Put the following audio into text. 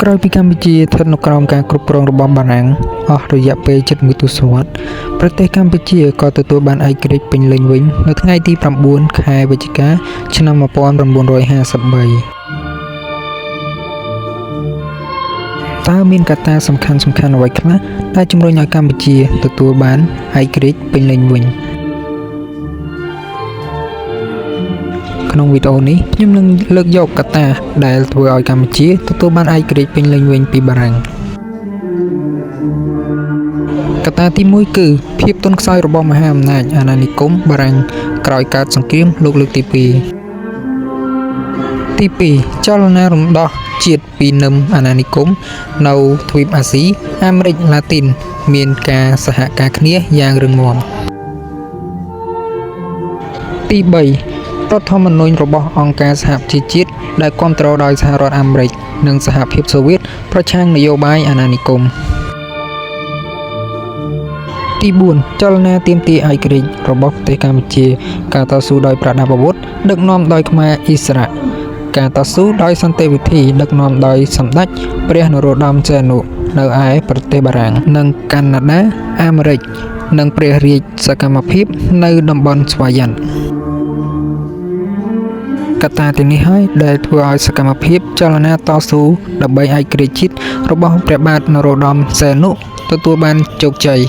ក្រោយពីកម្ពុជាស្ថិតនៅក្រោមការគ្រប់គ្រងរបស់បារាំងអស់រយៈពេលជិតមួយទសវត្សរ៍ប្រទេសកម្ពុជាក៏ទទួលបានឯករាជ្យពេញលេញវិញនៅថ្ងៃទី9 ខែវិច្ឆិកា ឆ្នាំ1953តើមានកត្តាសំខាន់អ្វីខ្លះដែលជំរុញឲ្យកម្ពុជាទទួលបានឯករាជ្យពេញលេញវិញក្នុងវីដេអូនេះខ្ញុំនឹងលើកយកកត្តាដែលធ្វើឲ្យកម្ពុជាទទួលបានឯករាជ្យពេញលេញវិញពីបារាំងកត្តាទី1គឺភាពទន់ខ្សោយរបស់មហាអំណាចអាណានិគមបារាំងក្រោយកើតសង្គ្រាមលោកលើកទី2ទី2ចលនារំដោះជាតិពីនឹមអាណានិគមនៅទ្វីបអាស៊ីអាមេរិកឡាទីនមានការសហការគ្នាយ៉ាងរឹងមាំទី3រដ្ឋធម្មនុញ្ញរបស់អង្គការសហប្រជាជាតិដែលគាំទ្រដោយសហរដ្ឋអាមេរិកនិងសហភាពសូវៀតប្រឆាំងនយោបាយអាណានិគមទី4ចលនាទាមទារឯករាជ្យរបស់ប្រទេសកម្ពុជាការតស៊ូដោយប្រដាប់អាវុធដឹកនាំដោយខ្មែរអ៊ីស្រាការតស៊ូដោយសន្តិវិធីដឹកនាំដោយសម្ដេចព្រះនរោត្តម សីហនុ នៅឯប្រទេសបារាំងនិងកាណាដាអាមេរិកនិងព្រះរាជសកម្មភាពនៅតំបន់ស្វយ័តកត្តាទាំងនេះហើយដែលធ្វើឲ្យសកម្មភាពចលនាតស៊ូដើម្បីឯករាជ្យជាតិរបស់ព្រះបាទនរោត្តម សីហនុទទួលបានជោគជ័យ